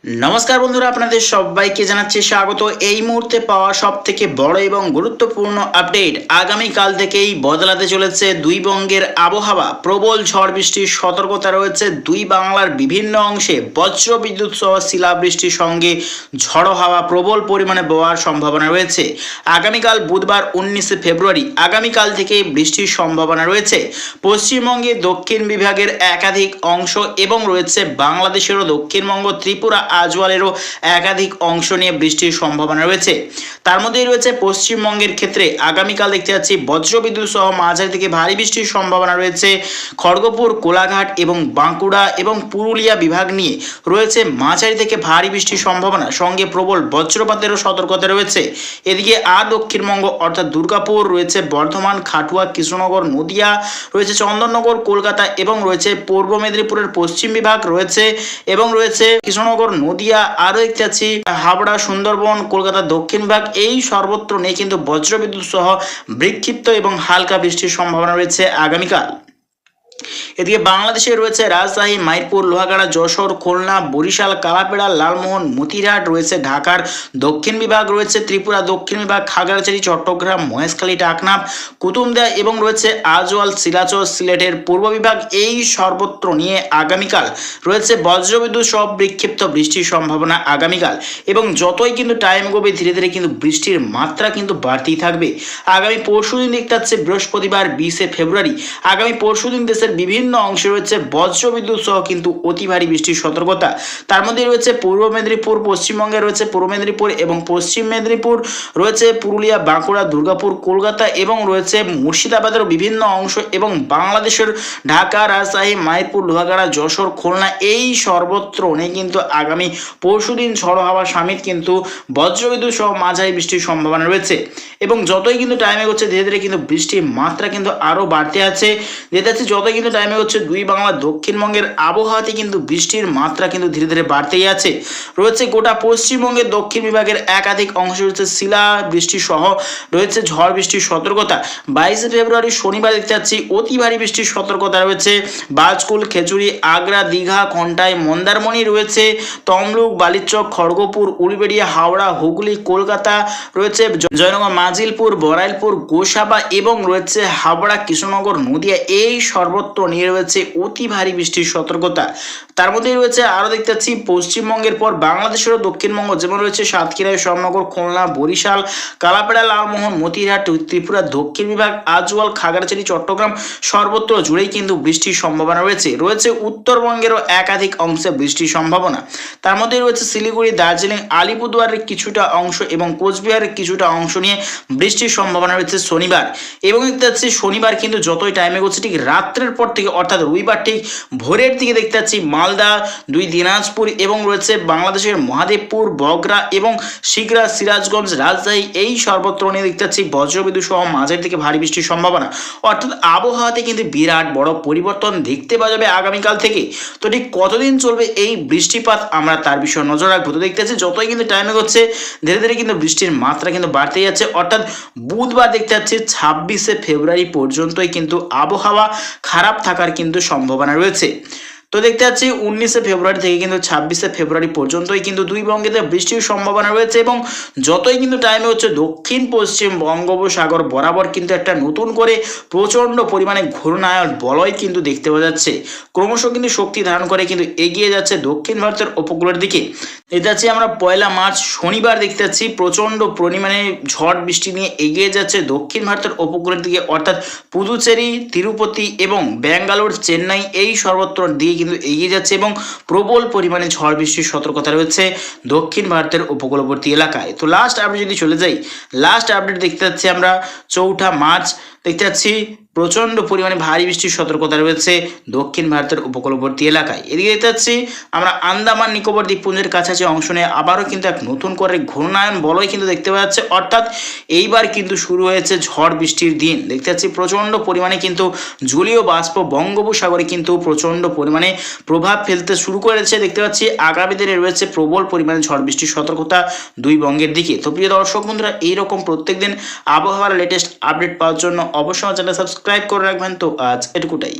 नमस्कार बंधुरा आपनादेर सबाइके जानाच्छि स्वागत। এই মুহূর্তে পাওয়া সবথেকে বড় এবং গুরুত্বপূর্ণ আপডেট, আগামী কাল থেকেই বদলাতে চলেছে দুই বঙ্গের আবহাওয়া। প্রবল ঝড় বৃষ্টির সতর্কতা রয়েছে দুই বাংলার বিভিন্ন অংশে। বজ্রবিদ্যুৎ সহ শিলাবৃষ্টির সঙ্গে ঝড়ো হাওয়া প্রবল পরিমাণে বওয়ার সম্ভাবনা রয়েছে। আগামীকাল বুধবার 19 ফেব্রুয়ারি আগামীকাল থেকে বৃষ্টির সম্ভাবনা রয়েছে। পশ্চিমবঙ্গে দক্ষিণ বিভাগের একাধিক অংশ এবং রয়েছে বাংলাদেশেরও দক্ষিণবঙ্গ, ত্রিপুরা, আজওয়ালেরও একাধিক অংশ নিয়ে বৃষ্টির সম্ভাবনা রয়েছে। তার মধ্যেই রয়েছে পশ্চিমবঙ্গের ক্ষেত্রে আগামীকাল দেখতে যাচ্ছি বজ্রবিদ্যুৎ সহ মাঝারি থেকে ভারী বৃষ্টির সম্ভাবনা রয়েছে। খড়গপুর, কোলাঘাট এবং বাঁকুড়া এবং পুরুলিয়া বিভাগ নিয়ে রয়েছে মাঝারি থেকে ভারী বৃষ্টির সম্ভাবনা, সঙ্গে প্রবল বজ্রপাতেরও সতর্কতা রয়েছে। এদিকে দক্ষিণবঙ্গ অর্থাৎ দুর্গাপুর রয়েছে, বর্ধমান, খাটুয়া, কৃষ্ণনগর, নদিয়া রয়েছে, চন্দননগর, কলকাতা এবং রয়েছে পূর্ব মেদিনীপুরের পশ্চিম বিভাগ রয়েছে এবং রয়েছে কৃষ্ণনগর, নদিয়া, আরও দেখতে পাচ্ছি হাবড়া, সুন্দরবন, কলকাতা দক্ষিণ বিভাগ। এই সর্বত্র নিয়ে কিন্তু বজ্রবিদ্যুৎ সহ বিক্ষিপ্ত এবং হালকা বৃষ্টির সম্ভাবনা রয়েছে আগামীকাল। এদিকে বাংলাদেশে রয়েছে রাজশাহী, মাইরপুর, লোহাগাড়া, যশোর, খুলনা, বরিশাল, কালাপাড়া, লালমোহন, মতিরহাট রয়েছে ঢাকার দক্ষিণ বিভাগ রয়েছে, ত্রিপুরা দক্ষিণ বিভাগ, খাগড়াছড়ি, চট্টগ্রাম, মহেশখালী, টাকনাফ, কুতুবদিয়া এবং রয়েছে আজওয়াল, শিলাচর, সিলেটের পূর্ব বিভাগ। এই সর্বত্র নিয়ে আগামীকাল রয়েছে বজ্রবিদ্যুৎ সহ বিক্ষিপ্ত বৃষ্টির সম্ভাবনা আগামীকাল। এবং যতই কিন্তু টাইম এগোবে ধীরে ধীরে কিন্তু বৃষ্টির মাত্রা কিন্তু বাড়তেই থাকবে। আগামী পরশুদিন দেখতে পাচ্ছে বৃহস্পতিবার 20 ফেব্রুয়ারি আগামী পরশুদিন দেশের বিভিন্ন অংশে রয়েছে বজ্রবিদ্যুৎ সহ কিন্তু অতি ভারী বৃষ্টির সতর্কতা। তার মধ্যে রয়েছে পূর্ব মেদিনীপুর, পশ্চিমবঙ্গে রয়েছে পূর্ব মেদিনীপুর এবং পশ্চিম মেদিনীপুর, রয়েছে পুরুলিয়া, বাঁকুড়া, দুর্গাপুর, কলকাতা এবং রয়েছে মুর্শিদাবাদের বিভিন্ন অংশ এবং বাংলাদেশের ঢাকা, রাজশাহী, মাইরপুর, লোহাগাড়া, যশোর, খুলনা। এই সর্বত্র নিয়ে কিন্তু আগামী পরশুদিন ঝড়ো হাওয়া সমেত কিন্তু বজ্রবিদ্যুৎ সহ মাঝারি বৃষ্টির সম্ভাবনা রয়েছে। এবং যতই কিন্তু টাইম এগোচ্ছে ধীরে ধীরে কিন্তু বৃষ্টির মাত্রা কিন্তু আরও বাড়তে আছে। যেটা হচ্ছে যতই কিন্তু টাইমে হচ্ছে দুই বাংলা দক্ষিণবঙ্গের আবহাওয়াতে কিন্তু বৃষ্টির মাত্রা কিন্তু ধীরে ধীরে বাড়তেই আছে। রয়েছে গোটা পশ্চিমবঙ্গের দক্ষিণ বিভাগের একাধিক অংশ রয়েছে শিলা বৃষ্টি সহ রয়েছে ঝড় বৃষ্টির সতর্কতা। 22 ফেব্রুয়ারি শনিবার দেখতে পাচ্ছি অতি ভারী বৃষ্টির সতর্কতা রয়েছে। বাজকুল, খেচুড়ি, আগ্রা, দীঘা, খন্টাই, মন্দারমণি রয়েছে, তমলুক, বালিচক, খড়গপুর, উলবেড়িয়া, হাওড়া, হুগলি, কলকাতা রয়েছে, জয়নগর, মাজিলপুর, বরাইলপুর, গোসাবা এবং রয়েছে হাবড়া, কৃষ্ণনগর, নদিয়া। এই সর্বত্র নিয়ে রয়েছে অতি ভারী বৃষ্টির সতর্কতা। তার মধ্যেই রয়েছে আরও দেখতে পাচ্ছি পশ্চিমবঙ্গের পর বাংলাদেশেরও দক্ষিণবঙ্গ, যেমন রয়েছে সাতক্ষীরা, শ্যামনগর, খুলনা, বরিশাল, কালাপাড়া, লালমোহন, মতিরহাট, ত্রিপুরা দক্ষিণ বিভাগ, আজওয়াল, খাগড়াছড়ি, চট্টগ্রাম সর্বত্র জুড়েই কিন্তু বৃষ্টির সম্ভাবনা রয়েছে। রয়েছে উত্তরবঙ্গেরও একাধিক অংশে বৃষ্টির সম্ভাবনা। তার মধ্যে রয়েছে শিলিগুড়ি, দার্জিলিং, আলিপুরদুয়ারের কিছুটা অংশ এবং কোচবিহারের কিছুটা অংশ নিয়ে বৃষ্টির সম্ভাবনা রয়েছে শনিবার। এবং দেখতে পাচ্ছি শনিবার কিন্তু যতই টাইমে এগোচ্ছে ঠিক রাত্রের পর থেকে অর্থাৎ রবিবার ঠিক ভোরের দিকে দেখতে পাচ্ছি মালদা, দুই দিনাজপুর এবং রয়েছে বাংলাদেশের মহাদেবপুর, বগরা এবং শিগরা, সিরাজগঞ্জ, রাজশাহী। এই সর্বত্র নিয়ে দেখতে পাচ্ছি বজ্রবিদ্যুৎ সহ মাঝারি থেকে ভারী বৃষ্টির সম্ভাবনা। অর্থাৎ আবহাওয়াতে কিন্তু বিরাট বড় পরিবর্তন দেখতে পাওয়া যাবে আগামীকাল থেকে। তো ঠিক কতদিন চলবে এই বৃষ্টিপাত আমরা তার বিষয়ে নজর রাখবো। তো দেখতে পাচ্ছি যতই কিন্তু টাইম এগোচ্ছে ধীরে ধীরে কিন্তু বৃষ্টির মাত্রা কিন্তু বাড়তেই যাচ্ছে। অর্থাৎ বুধবার দেখতে পাচ্ছি 26 ফেব্রুয়ারি পর্যন্তই কিন্তু আবহাওয়া খারাপ থাকার কিন্তু সম্ভাবনা রয়েছে। তো দেখতে পাচ্ছি 19 ফেব্রুয়ারি থেকে কিন্তু 26 ফেব্রুয়ারি পর্যন্তই কিন্তু দুই বঙ্গেতে বৃষ্টির সম্ভাবনা রয়েছে। এবং যতই কিন্তু টাইমে হচ্ছে দক্ষিণ পশ্চিম বঙ্গোপসাগর বরাবর কিন্তু একটা নতুন করে প্রচণ্ড পরিমাণে ঘূর্ণায়ন বলয় কিন্তু দেখতে পাওয়া যাচ্ছে। ক্রমশ কিন্তু শক্তি ধারণ করে কিন্তু এগিয়ে যাচ্ছে দক্ষিণ ভারতের উপকূলের দিকে। দেখতে পাচ্ছি আমরা 1 মার্চ শনিবার দেখতে পাচ্ছি প্রচণ্ড পরিমাণে ঝড় বৃষ্টি নিয়ে এগিয়ে যাচ্ছে দক্ষিণ ভারতের উপকূলের দিকে। অর্থাৎ পুদুচেরি, তিরুপতি এবং ব্যাঙ্গালোর, চেন্নাই এই সর্বত্র দিয়ে কিন্তু এগিয়ে যাচ্ছে এবং প্রবল পরিমাণে ঝড় বৃষ্টির সতর্কতা রয়েছে দক্ষিণ ভারতের উপকূলবর্তী এলাকায়। তো লাস্ট আপডেট যদি চলে যাই, লাস্ট আপডেট দেখতে পাচ্ছি আমরা 4 মার্চ দেখতে পাচ্ছি প্রচণ্ড পরিমাণে ভারী বৃষ্টির সতর্কতা রয়েছে দক্ষিণ ভারতের উপকূলবর্তী এলাকায়। এদিকে দেখতে পাচ্ছি আমরা আন্দামান নিকোবর দ্বীপপুঞ্জের কাছাকাছি অংশ নিয়ে আবারও কিন্তু এক নতুন করে ঘূর্ণায়ন বলয় কিন্তু দেখতে পাওয়া যাচ্ছে। অর্থাৎ এইবার কিন্তু শুরু হয়েছে ঝড় বৃষ্টির দিন। দেখতে পাচ্ছি প্রচণ্ড পরিমাণে কিন্তু জলীয় বাষ্প বঙ্গোপসাগরে কিন্তু প্রচণ্ড পরিমাণে প্রভাব ফেলতে শুরু করেছে। দেখতে পাচ্ছি আগামী দিনে রয়েছে প্রবল পরিমাণে ঝড় বৃষ্টির সতর্কতা দুই বঙ্গের দিকে। তো প্রিয় দর্শক বন্ধুরা, এইরকম প্রত্যেকদিন আবহাওয়ার লেটেস্ট আপডেট পাওয়ার জন্য অবশ্যই চ্যানেল সাবস্ক্রাইব করে রাখবেন। তো আজ এটুকুটাই।